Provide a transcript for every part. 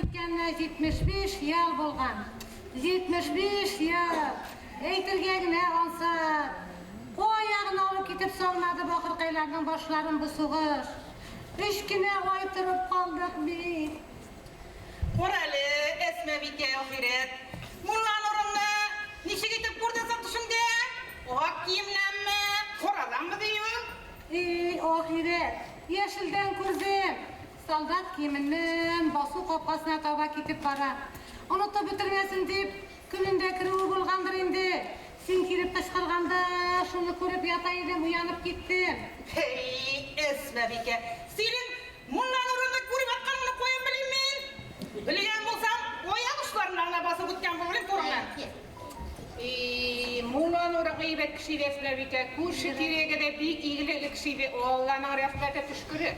кеткеніне 75 ел болған. 75 ел. Әйтілгеніне ансат. Қояғын алып кетіп салмады бақырқайлардың башларын бұл соғыш. Үшкіне қайтырып қалдық бейт. Қоралы, Esmebike Ofiret. Мұнлан ұрынны, неше кетіп көрдесің түшінде? Оғақ киімленме, қорадан бұ деймін? Ofiret, yeşilden күрзем. Солдат киімінен басу қопқасына таба кетіп бара. Ұнытты бітірмесін деп, күнінде кіруі болғандар енді. Сен келіп ташқарғанда, шуны көріп ятайдым, уянып кеттім. Esmebike, senin мұнлан ұрынны көріп атқанымны қойын білейм мен? Білген болсам, ояқ ұшларынан басып өткен болғылым тұрмын. Мұнлан ұры ғибет кіші Esmebike, көрші керегі де бейк игілі кіші де олланың рясқаты түшкірі.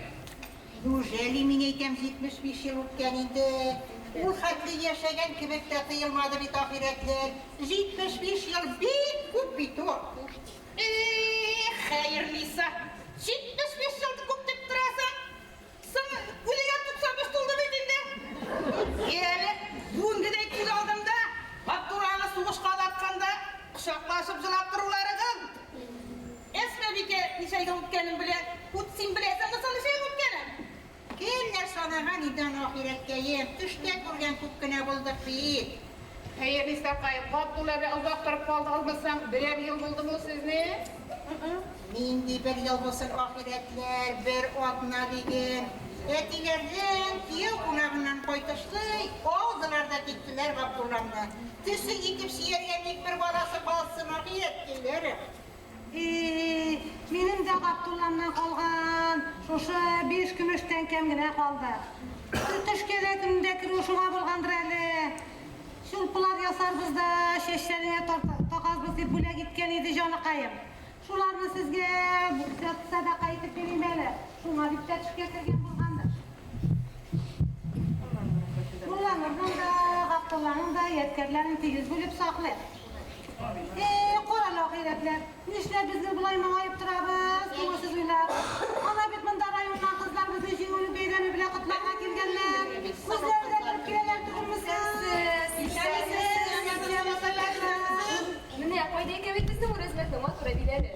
Неужели мен айтам 75 жыл өткен енді? Бұл хатты яшаған кебекте тыйылмады бит ахиретлер. 75 жыл бек көп бит о. Хайырлиса, 75 жылды көп деп тұрасың. Сың өлеген 95 толды бет енді. Елі, бүгінгідей күз алдымда, Абдураны суғышқа атқанда, құшақлашып жылап тұрулары қыл. Esmebike нешейген өткенін біле, өтсін білесің, нұсыл нешейген өткенін? Келлер санаған идан ахиреткейім, түште көрген көпкіне болдық бейт. Хайырлиса қайып, Абдулары ұзақтырып қалды алмасам, бірер ел болды бұл сізіне? Мен де бір ел болсын ахиретлер, бір отына деген. Әтилерден күйеу қонағынан қойтышты, ауызыларда кеттілер Абдулламны. Түсі етіп сиерген бір баласы қалсын ахиреткейлері. Менің де Ғабдулламнан қалған, шошы 5 күміштен кемгіне қалды. Түшкеде күнде кіру шуға болғандыр әлі. Шүлпылар ясар бізді шештеріне тоқаз бізді бүле кеткен еді жаны қайым. Шуларны сізге садақа етіп берейм әлі. Шуңа бітті түшке кірген болғандар. Мұлланырдың да, Ғабдулламның да еткерлерін тегіз бөліп сақлы. Qo'rali oxiratlar, nishlar bizni bulay mang'ayib turamiz, ko'ngilsiz o'ylab. Ana bit munda rayondan qizlar bizni jing'ulib beydani bilan qutlashga kelganlar. O'zlaridan kirib kelalar turibmisiz? Mana qo'ydagi bizni o'rasmakda motor biladi.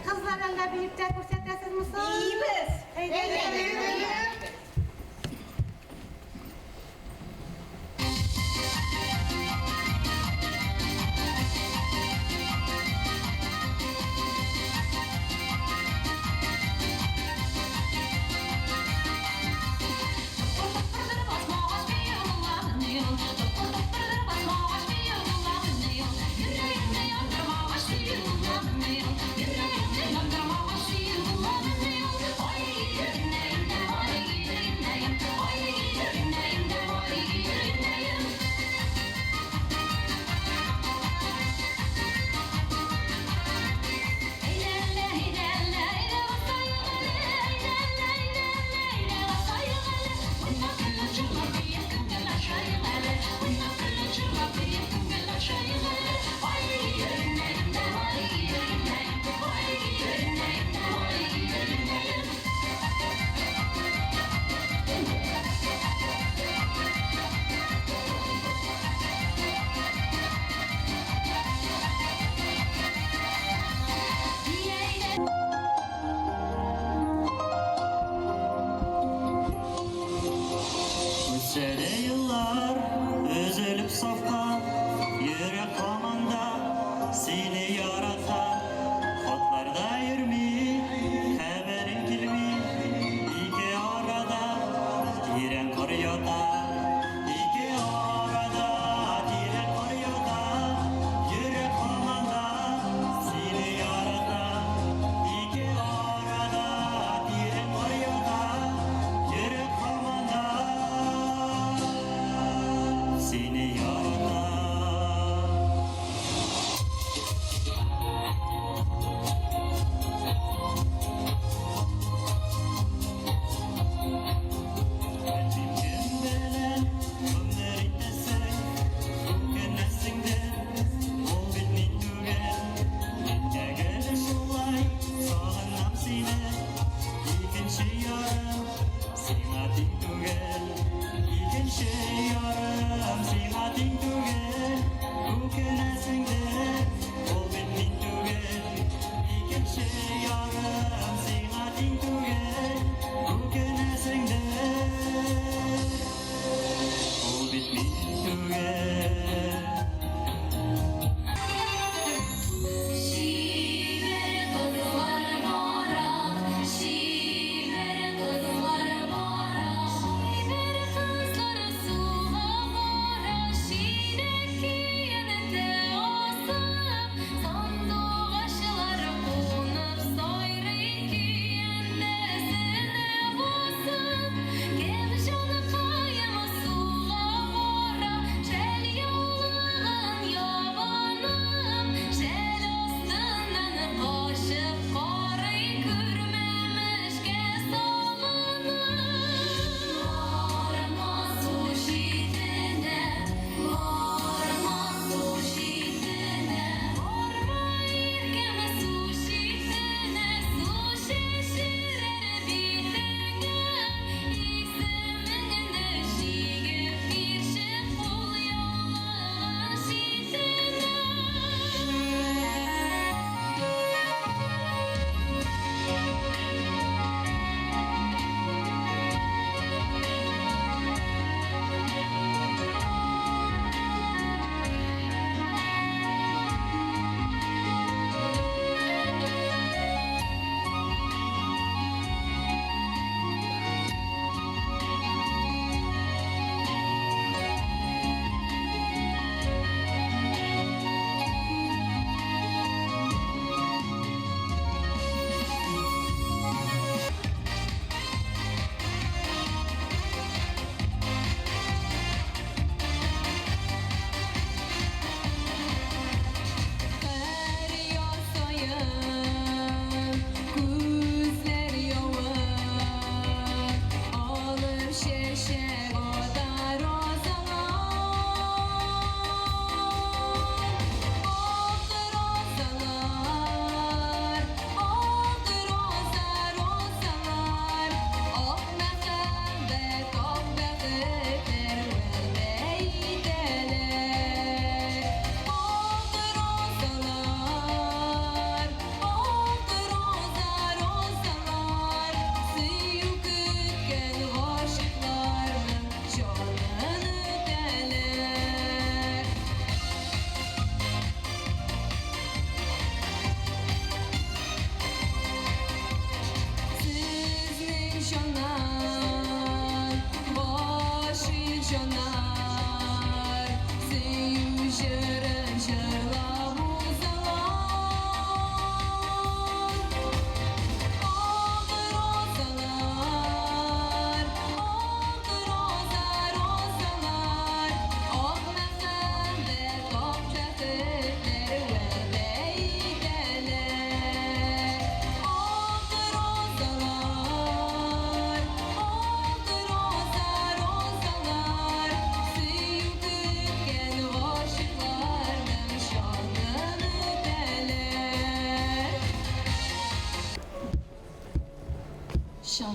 Qizlar alla biyibda ko'rsatasizmisiz? Eymiz.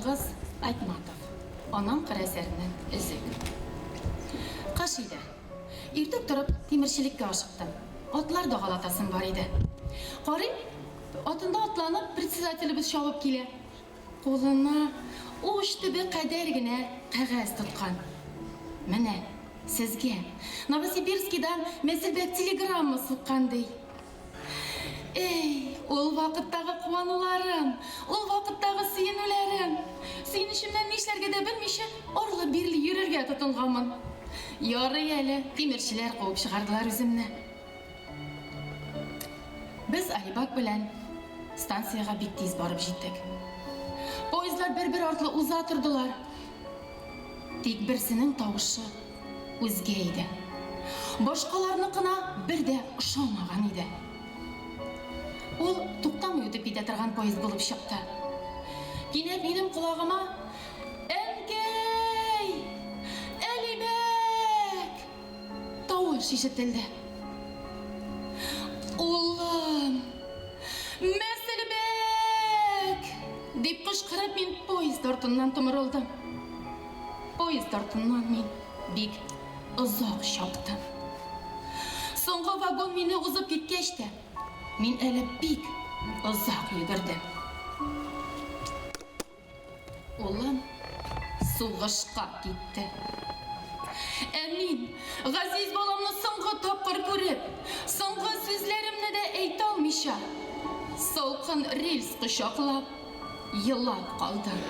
Cengiz Aytmatov. Anam qirasaridan üzük. Qashida. Ertak turib temirchilikka oshiqdim. Otlar da g'alatasim bor edi. Qorim otunda otlanib председателimiz shovib kela. Qo'lini o'shti bir qadargina qog'oz tutgan. Mana sizga Novosibirskdan Mesilbek telegramma suqqanday. Ey, ol vaqtdagi quvonularim, ol vaqtdagi suyunularim. Suyunishimdan nishlarga da bilmishim, orli birli yurarga tutinganman. Yo'ri eli temirchilar quvib chiqardilar o'zimni. Biz Alibak bilan stansiyaga bek tez borib yetdik. Poyezdlar bir ortli uza turdilar. Tek birsining tovushi o'zga edi. Boshqalarniqina birda ishonmagan edi. Ol to'xtamay o'tib keta turgan poyezd bo'lib chiqdi. Keyin mening qulog'ima "Enkey! Alibek!" tovush eshitildi. Oğlum! Mesilbek! deb qichqirib men poyezd ortidan to'mirildim. Poyezd ortidan men bek uzoq chopdim. So'nggi vagon meni uzib ketgachda, men hali bek uzoq yugurdim. Oğlum sug'ishqa ketdi. Amin, g'aziz bolamni so'nggi topqir ko'rib, so'nggi so'zlarimni da aytolmisha, so'lqin rels quchoqlab, yig'lab qoldim.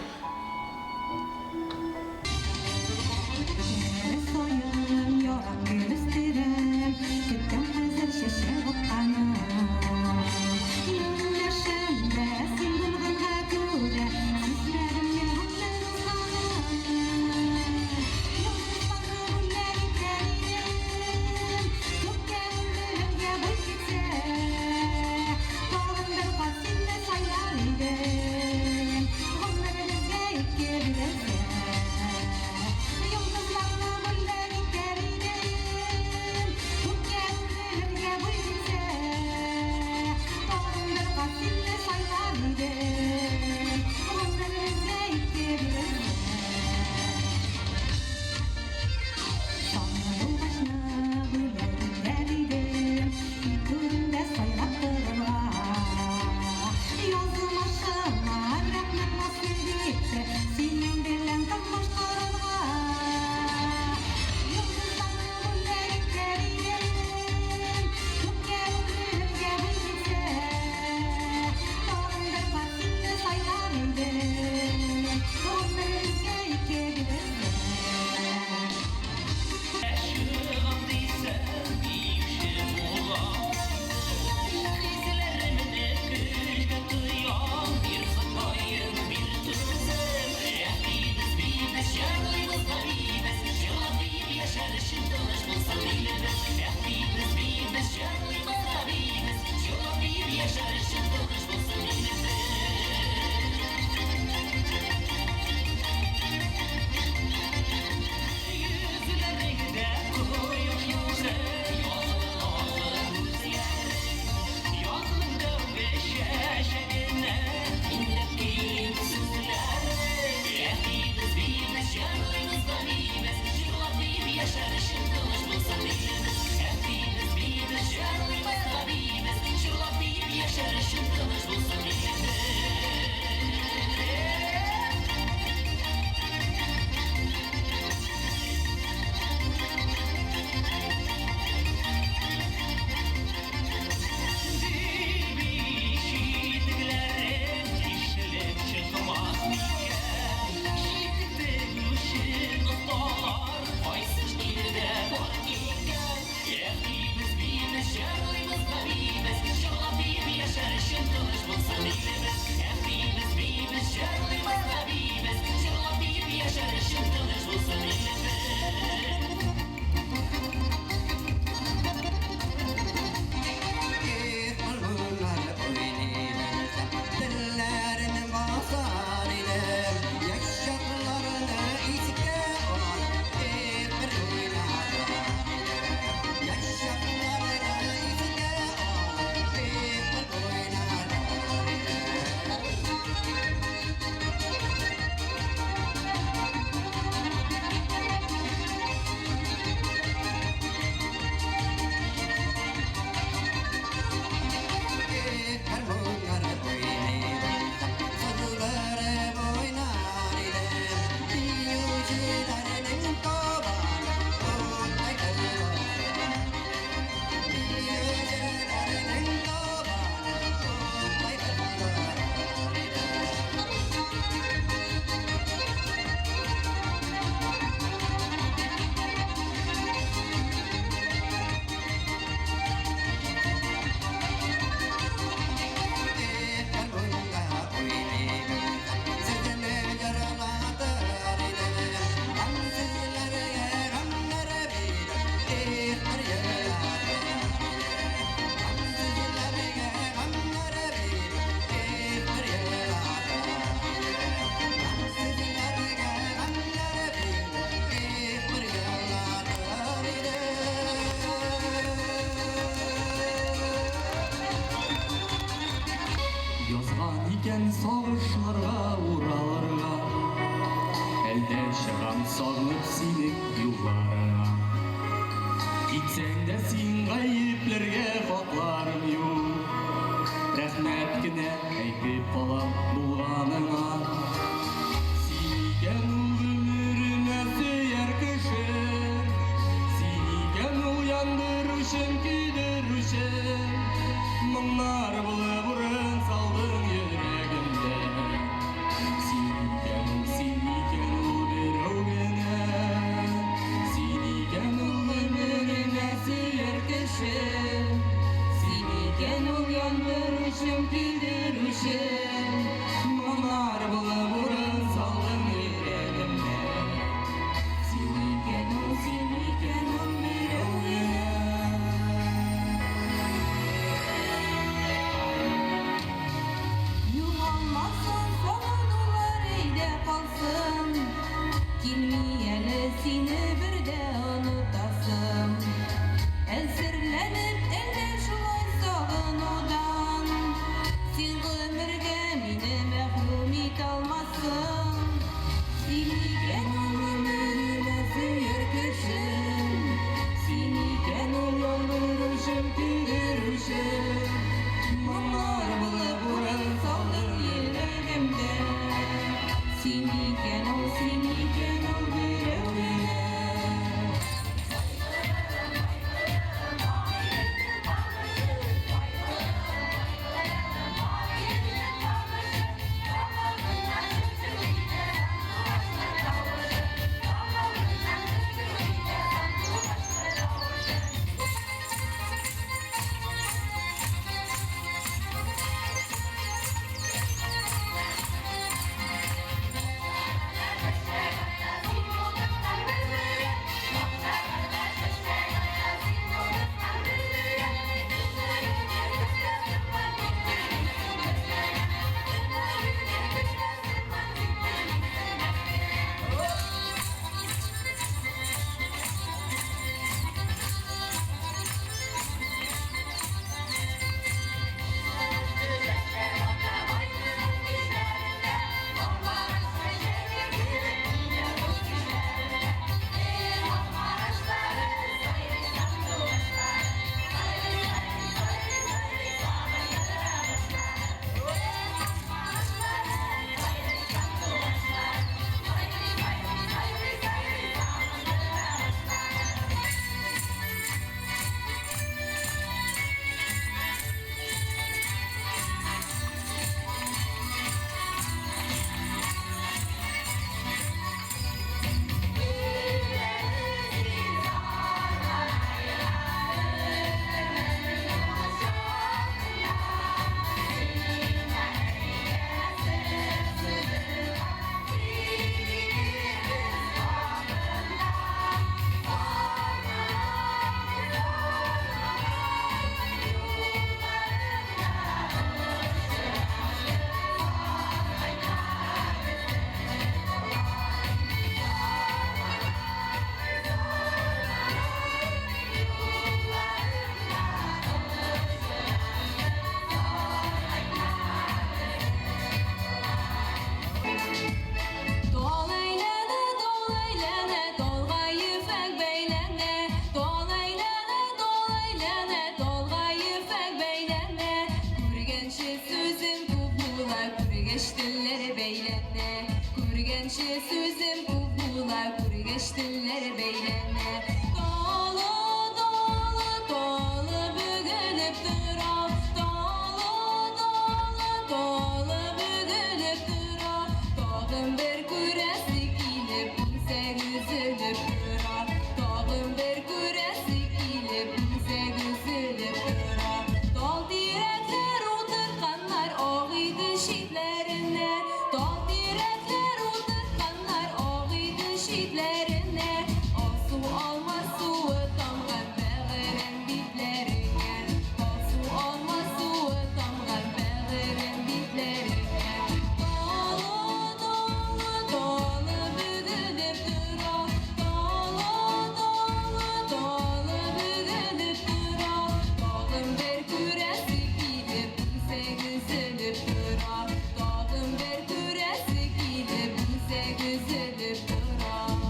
Sağlıp sinik yıllara Gitsen de sin gayiplerge koklarım yok Rahmet gine aytip kalan bulganına Siniken ul ömürüme süyer kişi Siniken ul yandırışın küydürüşün Mınlar bulu burun saldın yüreğimde Siniken ul bir ögüne Siniken ul ömürüme süyer kişi Siniken ul yandırışın küydürüşün Mınlar bulu burun saldın yüreğimde Siniken ul bir ögüne Yuvanmasın soğudular eyde kalsın Kilmeyeli seni bir de unutasın Elsirlenip elde şulay sağınudan Sen ömürge meni mehrum it almasın Siniken ol ömürüme süyer kışın Siniken ol yandırışım tüdürüşüm Mınlar bulu burun saldır yüreğimde Siniken ol bir ögüne Kurgençe sözüm kuvula kurgeçtiller beyleme Dolu dolu dolu bügülüp duram Dolu dolu dolu bügülüp duram Dağın bir kuresi kilip bize güzülüp duram Dağın bir kuresi kilip bize güzülüp duram Dal direkler oturkanlar ağıydı şiitlerine Dal direkler oturkanlar ağıydı şiitlerine Al su alma su tamgan beğeren bitlerine Al su alma su tamgan beğeren bitlerine Dolu dolu dolu bügülüp duram Dolu dolu dolu bügülüp duram Dağın bir küresi gidip bize güzülüp duram Dağın bir küresi gidip bize güzülüp duram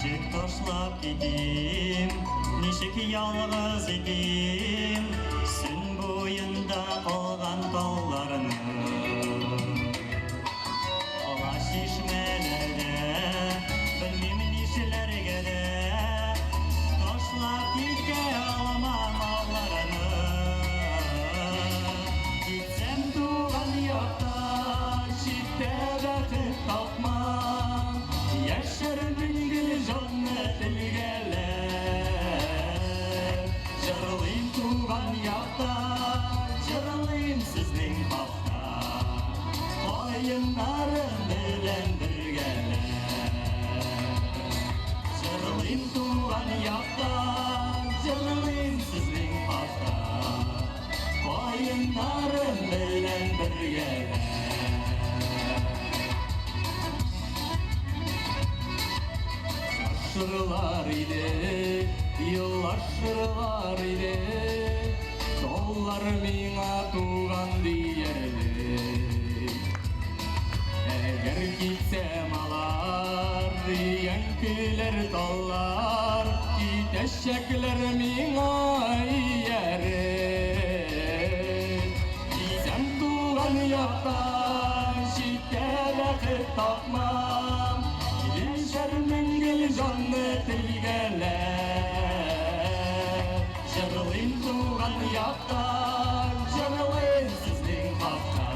Ничек ташлап китим, ничек ялгыз итим, Сүн буенда калган талларны. Ала чишмәләрдә, белмим нишләргә дә, Ташлап китә алмам алларны. Китсәм туган якта, читтә бәхет тапмам, Яшәрмен гел җанны телгәләп, җырлыйм туган якта, җырлыйм сезнең хакта, каеннарым белән бергәләп. Җырлыйм туган якта, җырлыйм сезнең хакта, каеннарым белән бергәләп. Шырлар иде, еллар иде, Таллар миңа туган диярлек. Әгәр китсәм алар, янкелер таллар, Китәчәкләр миңа иярек. Китсәм туган якта, читтә бәхет тапмам, Яшәрмен гел җанны телгәләп, җырлыйм туган якта, җырлыйм сезнең хакта,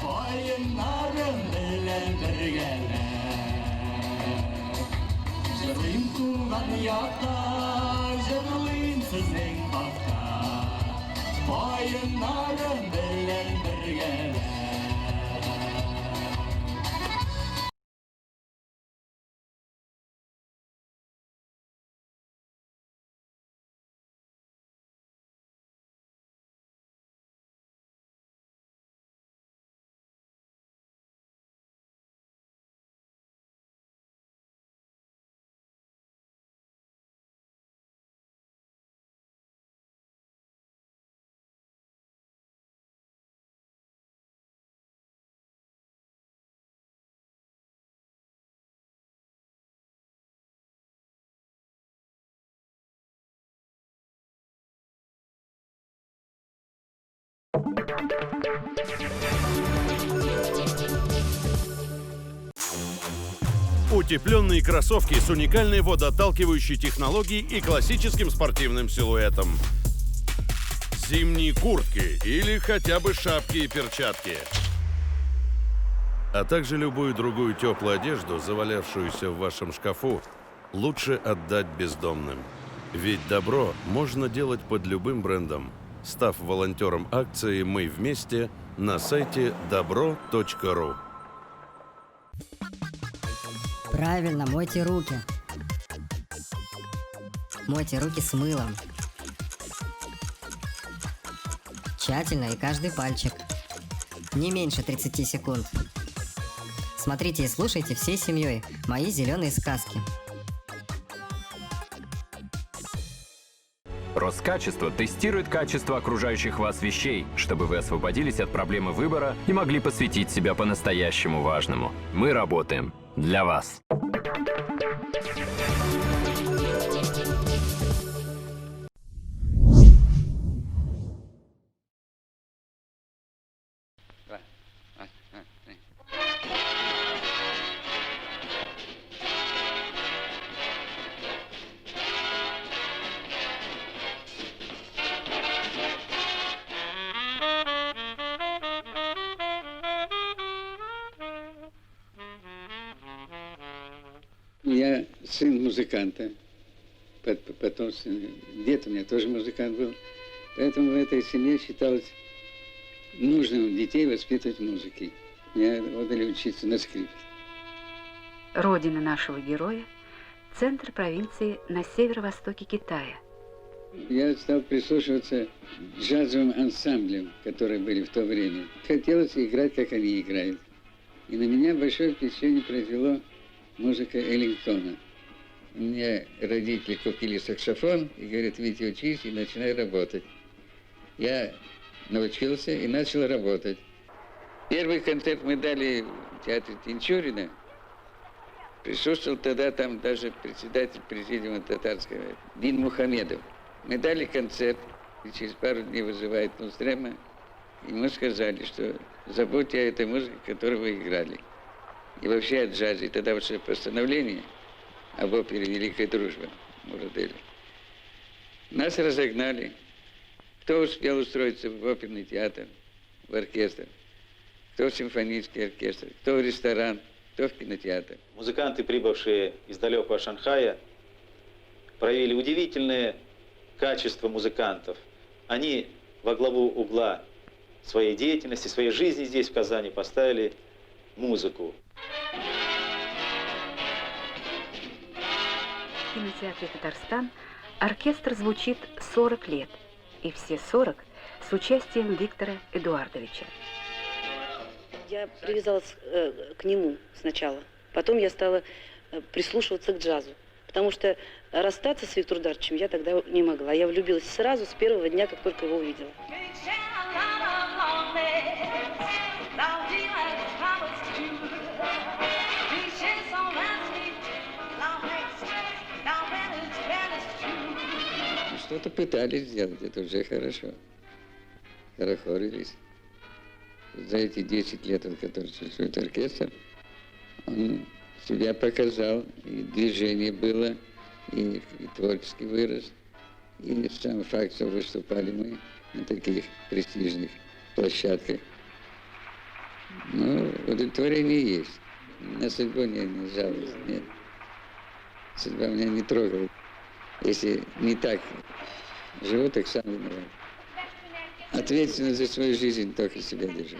каеннарым белән бергәләп. Җырлыйм туган якта, җырлыйм сезнең хакта, каеннарым белән бергәләп. Утепленные кроссовки с уникальной водоотталкивающей технологией и классическим спортивным силуэтом. Зимние куртки или хотя бы шапки и перчатки. А также любую другую теплую одежду, завалявшуюся в вашем шкафу, лучше отдать бездомным. Ведь добро можно делать под любым брендом, став волонтером акции «Мы вместе» на сайте dobro.ru. Правильно, мойте руки. Мойте руки с мылом. Тщательно и каждый пальчик. Не меньше 30 секунд. Смотрите и слушайте всей семьей мои зеленые сказки. Роскачество тестирует качество окружающих вас вещей, чтобы вы освободились от проблемы выбора и могли посвятить себя по-настоящему важному. Мы работаем для вас. Я сын музыканта, потом дед у меня тоже музыкант был. Поэтому в этой семье считалось нужным детей воспитывать музыкой. Меня отдали учиться на скрипке. Родина нашего героя – центр провинции на северо-востоке Китая. Я стал прислушиваться к джазовым ансамблям, которые были в то время. Хотелось играть, как они играют. И на меня большое впечатление произвело музыка Эллингтона. Мне родители купили саксофон и говорят: Витя, учись и начинай работать. Я научился и начал работать. Первый концерт мы дали в театре Тинчурина. Присутствовал тогда там даже председатель президиума татарского Дин Мухамедов. Мы дали концерт, и через пару дней вызывает Нустрема. Ему сказали, что забудьте о этой музыке, которую вы играли. И вообще о джазе. И тогда вообще постановление об опере «Великая дружба» Мурадели. Нас разогнали. Кто успел устроиться в оперный театр, в оркестр, кто в симфонический оркестр, кто в ресторан, кто в кинотеатр. Музыканты, прибывшие из далекого Шанхая, проявили удивительное качество музыкантов. Они во главу угла своей деятельности, своей жизни здесь, в Казани, поставили музыку. В кинотеатре «Татарстан» оркестр звучит 40 лет, и все 40 с участием Виктора Эдуардовича. Я привязалась к нему сначала, потом я стала прислушиваться к джазу, потому что расстаться с Виктором Эдуардовичем я тогда не могла. Я влюбилась сразу с первого дня, как только его увидела. Что-то пытались сделать, это уже хорошо. Хорохорились. За эти 10 лет, в которых существует оркестр, он себя показал, и движение было, и творческий вырос. И сам факт, что выступали мы на таких престижных площадках. Ну, удовлетворение есть. На судьбу не жалуюсь, нет. Судьба меня не трогала. Если не так живу, так сам виноват. Ответственность за свою жизнь только себя держу.